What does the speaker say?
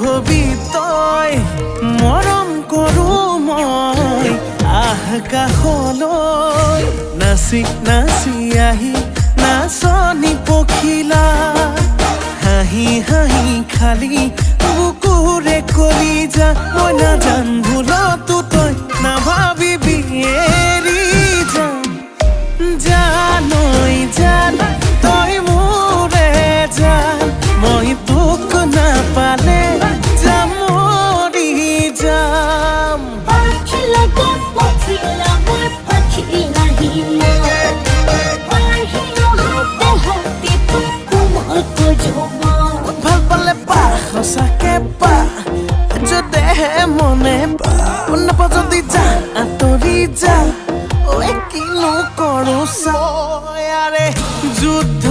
hobby তই মৰম কৰো মই আকাশলৈ নাচি নাচি আহি নাচনি পখিলা হাঁহি হাঁহি খালি বুকুৰে কলিজা মই নাজান ভুলতো তই নাভাবিবি এৰি যাম জানৈ জান তই মোৰে জান মই তোক নাপালে যাম মৰি যাম পাখি লাগে পখিলা মই পাখি নাহি ভাল পালে পা সঁচাকে পা যদেহে মনে পা নাপা যদি যা আঁতৰি যা কিনো কৰো চাৰে যুদ্ধ